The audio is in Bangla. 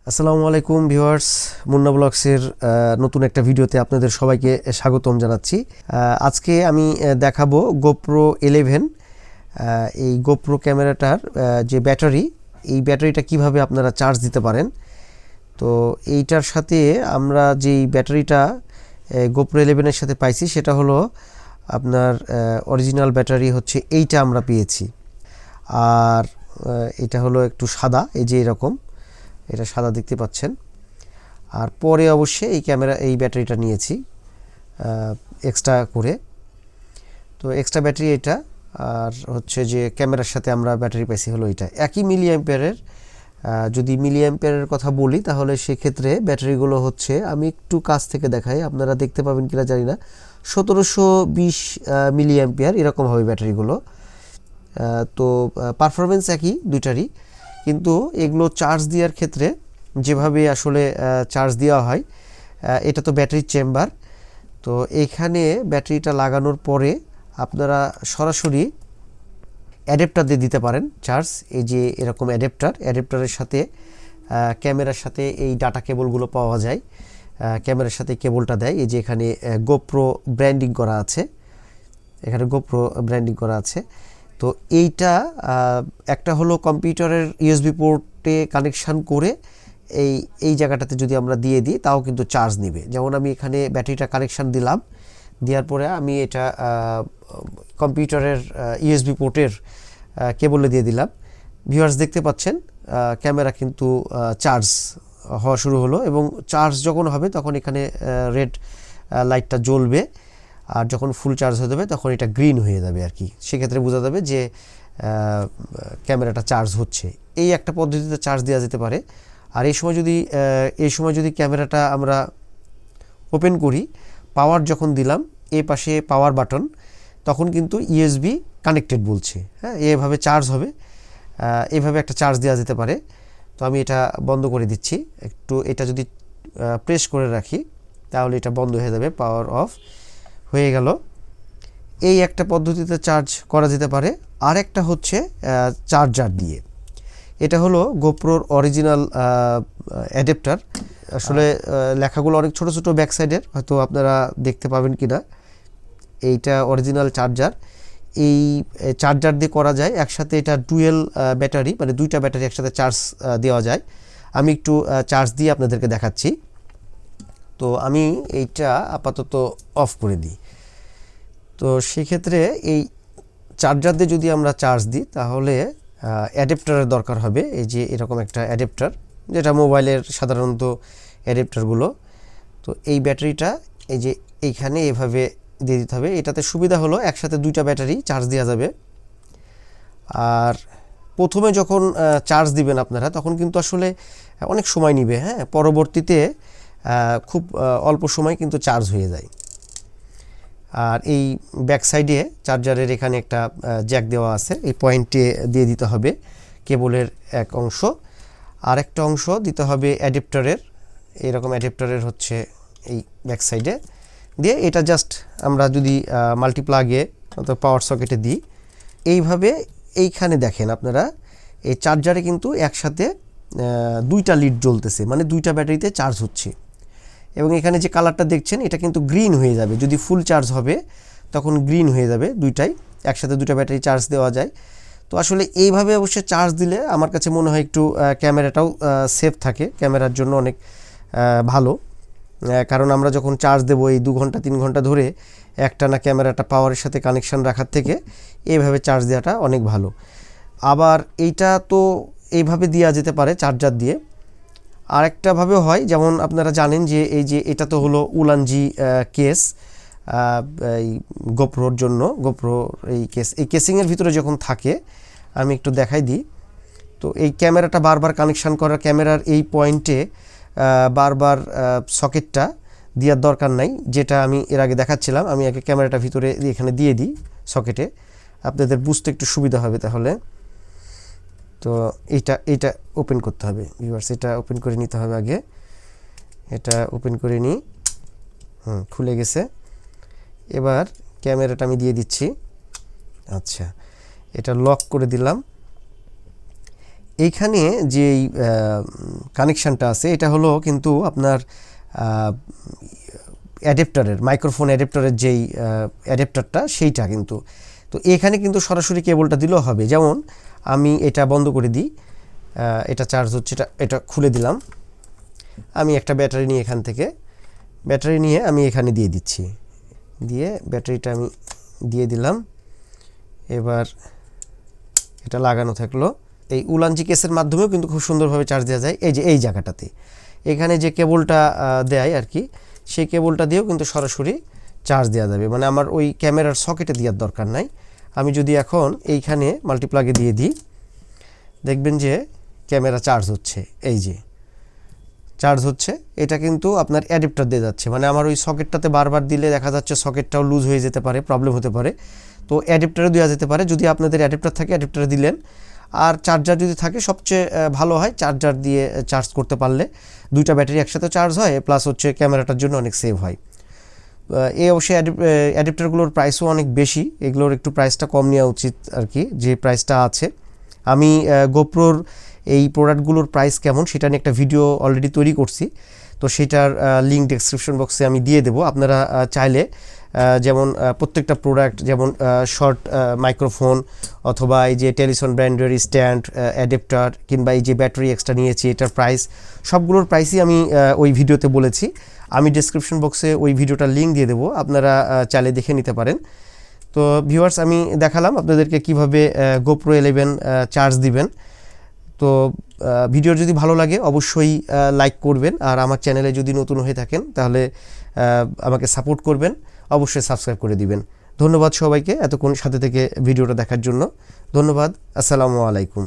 আসসালামু আলাইকুম ভিউয়ার্স, মুন্না ব্লগসের নতুন একটা ভিডিওতে আপনাদের সবাইকে স্বাগতম জানাচ্ছি। আজকে আমি দেখাবো GoPro 11। এই GoPro ক্যামেরাটার যে ব্যাটারি, এই ব্যাটারিটা কিভাবে আপনারা চার্জ দিতে পারেন। তো এইটার সাথে আমরা যেই ব্যাটারিটা GoPro 11-এর সাথে পাইছি সেটা হলো আপনার অরিজিনাল ব্যাটারি হচ্ছে এইটা আমরা পেয়েছি। আর এটা হলো একটু সাদা, এই যে এরকম, এটা সাদা দেখতে পাচ্ছেন। আর পরে অবশ্যই এই ব্যাটারিটা নিয়েছি এক্সট্রা করে। তো এক্সট্রা ব্যাটারি এটা, আর হচ্ছে যে ক্যামেরার সাথে আমরা ব্যাটারি পাইছি হলো এটা একই মিলি অ্যাম্পিয়ারের। যদি মিলি অ্যাম্পিয়ারের কথা বলি তাহলে সেক্ষেত্রে ব্যাটারিগুলো হচ্ছে, আমি একটু কাছ থেকে দেখাই, আপনারা দেখতে পাবেন কিনা জানি না, 1720 মিলি অ্যাম্পিয়ার এরকম হবে ব্যাটারিগুলো। তো পারফরমেন্স একই দুইটারই, কিন্তু এগুলো চার্জ দেওয়ার ক্ষেত্রে যেভাবে আসলে চার্জ দেওয়া হয়, এটা তো ব্যাটারির চেম্বার। তো এখানে ব্যাটারিটা লাগানোর পরে আপনারা সরাসরি অ্যাডাপ্টার দিয়ে দিতে পারেন চার্জ। এই যে এরকম অ্যাডাপ্টারের সাথে ক্যামেরার সাথে এই ডাটা কেবলগুলো পাওয়া যায়। ক্যামেরার সাথে কেবলটা দেয়, এই যে এখানে GoPro ব্র্যান্ডিং করা আছে, এখানে GoPro ব্র্যান্ডিং করা আছে। তো এইটা একটা হলো কম্পিউটারের ইউএসবি পোর্টে কানেকশান করে এই জায়গাটাতে যদি আমরা দিয়ে দিই তাও কিন্তু চার্জ নেবে। যেমন আমি এখানে ব্যাটারিটা কানেকশান দিলাম, দেওয়ার পরে আমি এটা কম্পিউটারের ইউএসবি পোর্টের কেবলে দিয়ে দিলাম। ভিউয়ার্স দেখতে পাচ্ছেন ক্যামেরা কিন্তু চার্জ হওয়া শুরু হলো, এবং চার্জ যখন হবে তখন এখানে রেড লাইটটা জ্বলবে, আর যখন ফুল চার্জ হয়ে যাবে তখন এটা গ্রিন হয়ে যাবে আর কি। সেক্ষেত্রে বোঝা যাবে যে ক্যামেরাটা চার্জ হচ্ছে। এই একটা পদ্ধতিতে চার্জ দেওয়া যেতে পারে। আর এই সময় যদি ক্যামেরাটা আমরা ওপেন করি, পাওয়ার যখন দিলাম, এই পাশে পাওয়ার বাটন, তখন কিন্তু ইউএসবি কানেক্টেড বলছে, হ্যাঁ, এভাবে চার্জ হবে। এভাবে একটা চার্জ দেওয়া যেতে পারে। তো আমি এটা বন্ধ করে দিচ্ছি একটু, এটা যদি প্রেস করে রাখি তাহলে এটা বন্ধ হয়ে যাবে, পাওয়ার অফ হয়ে গেল। এই একটা পদ্ধতিতে চার্জ করা যেতে পারে। আর একটা হচ্ছে চার্জার দিয়ে, এটা হলো GoProর অরিজিনাল অ্যাডাপ্টার। আসলে লেখাগুলো অনেক ছোট ছোট ব্যাক সাইডের, হয়তো আপনারা দেখতে পাবেন কিনা। এইটা অরিজিনাল চার্জার। এই চার্জার দিয়ে করা যায় একসাথে, এটা ডুয়েল ব্যাটারি, মানে দুইটা ব্যাটারি একসাথে চার্জ দেওয়া যায়। আমি একটু চার্জ দিয়ে আপনাদেরকে দেখাচ্ছি। তো আমি এইটা আপাতত অফ করে দিই। তো সেক্ষেত্রে এই চার্জার দিয়ে যদি আমরা চার্জ দিই তাহলে অ্যাডাপ্টারের দরকার হবে। এই যে এরকম একটা অ্যাডাপ্টার, যেটা মোবাইলের সাধারণত অ্যাডাপ্টারগুলো। তো এই ব্যাটারিটা এই যে এইখানে এভাবে দিয়ে দিতে হবে। এটাতে সুবিধা হলো একসাথে দুইটা ব্যাটারি চার্জ দেওয়া যাবে। আর প্রথমে যখন চার্জ দিবেন আপনারা, তখন কিন্তু আসলে অনেক সময় নেবে, হ্যাঁ, পরবর্তীতে খুব অল্প সময় কিন্তু চার্জ হয়ে যায়। আর এই ব্যাক সাইডে চার্জারের এখানে একটা জ্যাক দেওয়া আছে, এই পয়েন্টে দিয়ে দিতে হবে কেবলের এক অংশ, আর একটা অংশ দিতে হবে অ্যাডাপ্টারের। এরকম অ্যাডাপ্টারের হচ্ছে এই ব্যাক সাইডে দিয়ে, এটা জাস্ট আমরা যদি মাল্টিপ্লাগে অথবা পাওয়ার সকেটে দিই, এইভাবে এইখানে দেখেন আপনারা, এই চার্জারে কিন্তু একসাথে দুইটা লিড জ্বলতেছে, মানে দুইটা ব্যাটারিতে চার্জ হচ্ছে। এবং এখানে যে কালারটা দেখছেন এটা কিন্তু গ্রিন হয়ে যাবে, যদি ফুল চার্জ হবে তখন গ্রিন হয়ে যাবে। দুইটাই একসাথে দুটো ব্যাটারি চার্জ দেওয়া যায়। তো আসলে এইভাবে অবশ্যই চার্জ দিলে আমার কাছে মনে হয় একটু ক্যামেরাটাও সেফ থাকে, ক্যামেরার জন্য অনেক ভালো। কারণ আমরা যখন চার্জ দেবো এই 2 ঘন্টা 3 ঘন্টা ধরে একটানা ক্যামেরাটা পাওয়ারের সাথে কানেকশান রাখার থেকে এইভাবে চার্জ দেওয়াটা অনেক ভালো। আবার এইটা তো এইভাবে দেওয়া যেতে পারে চার্জার দিয়ে। আরেকটাভাবেও হয়, যেমন আপনারা জানেন যে এই যে এটা তো হলো উলানজি কেস, এই GoProর জন্য, GoPro এই কেসিংয়ের ভিতরে যখন থাকে, আমি একটু দেখাই দিই। তো এই ক্যামেরাটা বারবার কানেকশান করা, ক্যামেরার এই পয়েন্টে বারবার সকেটটা দেওয়ার দরকার নাই, যেটা আমি এর আগে দেখাচ্ছিলাম। আমি আগে ক্যামেরাটা ভিতরে এখানে দিয়ে দিই সকেটে, আপনাদের বুঝতে একটু সুবিধা হবে তাহলে। তো এইটা ওপেন করতে হবে ভিউয়ার্স, এটা ওপেন করে নিতে হবে আগে। এটা ওপেন করে নিই, খুলে গেছে। এবার ক্যামেরাটা আমি দিয়ে দিচ্ছি। আচ্ছা, এটা লক করে দিলাম। এইখানে যে কানেকশানটা আছে এটা হলো কিন্তু আপনার অ্যাডাপ্টারের, মাইক্রোফোন অ্যাডাপ্টারের যেই অ্যাডাপ্টারটা সেইটা কিন্তু। তো এখানে কিন্তু সরাসরি কেবলটা দিলেও হবে। যেমন আমি এটা বন্ধ করে দিই, এটা চার্জ হচ্ছে, এটা খুলে দিলাম। আমি একটা ব্যাটারি নিয়ে এখান থেকে ব্যাটারি নিয়ে আমি এখানে দিয়ে দিচ্ছি, দিয়ে ব্যাটারিটা আমি দিয়ে দিলাম। এবার এটা লাগানো থাকলো। এই উলানজি কেসের মাধ্যমেও কিন্তু খুব সুন্দরভাবে চার্জ দেওয়া যায়। এই যে এই জায়গাটাতে এখানে যে কেবলটা দেয় আর কি, সেই কেবলটা দিয়েও কিন্তু সরাসরি চার্জ দেওয়া যাবে। মানে আমার ওই ক্যামেরার সকেটে দেওয়ার দরকার নাই। আমি যদি এখন এইখানে মাল্টিপ্লাগে দিয়ে দিই, দেখবেন যে ক্যামেরা চার্জ হচ্ছে। এই যে চার্জ হচ্ছে, এটা কিন্তু আপনার অ্যাডাপ্টার দিয়ে যাচ্ছে। মানে আমার ওই সকেটটাতে বারবার দিলে দেখা যাচ্ছে সকেটটাও লুজ হয়ে যেতে পারে, প্রবলেম হতে পারে। তো অ্যাডাপ্টারে দেওয়া যেতে পারে। যদি আপনাদের অ্যাডাপ্টার থাকে অ্যাডাপ্টারে দিলেন, আর চার্জার যদি থাকে সবচেয়ে ভালো হয় চার্জার দিয়ে চার্জ করতে পারলে। দুইটা ব্যাটারি একসাথে চার্জ হয়, প্লাস হচ্ছে ক্যামেরাটার জন্য অনেক সেভ হয়। এই অবশ্যই অ্যাডাপ্টারগুলোর প্রাইসও অনেক বেশি, এগুলোর একটু প্রাইসটা কম নেওয়া উচিত আর কি, যে প্রাইসটা আছে। আমি গোপ্রোর এই প্রোডাক্টগুলোর প্রাইস কেমন সেটা নিয়ে একটা ভিডিও অলরেডি তৈরি করছি, তো সেটার লিঙ্ক ডেসক্রিপশন বক্সে আমি দিয়ে দেবো। আপনারা চাইলে যেমন প্রত্যেকটা প্রোডাক্ট, যেমন শর্ট মাইক্রোফোন অথবা এই যে টেলিসন ব্র্যান্ডের স্ট্যান্ড, অ্যাডাপ্টার, কিংবা এই যে ব্যাটারি এক্সট্রা নিয়েছি এটার প্রাইস, সবগুলোর প্রাইসই আমি ওই ভিডিওতে বলেছি। আমি ডেসক্রিপশন বক্সে ওই ভিডিওটার লিঙ্ক দিয়ে দেবো, আপনারা চাইলে দেখে নিতে পারেন। তো ভিউয়ার্স, আমি দেখালাম আপনাদেরকে কিভাবে গোপ্রো 11 চার্জ দিবেন। তো ভিডিও যদি ভালো লাগে অবশ্যই লাইক করবেন, আর আমার চ্যানেলে যদি নতুন হয়ে থাকেন তাহলে আমাকে সাপোর্ট করবেন, অবশ্যই সাবস্ক্রাইব করে দিবেন। ধন্যবাদ সবাইকে এতক্ষণ সাথে থেকে ভিডিওটা দেখার জন্য। ধন্যবাদ। আসসালামু আলাইকুম।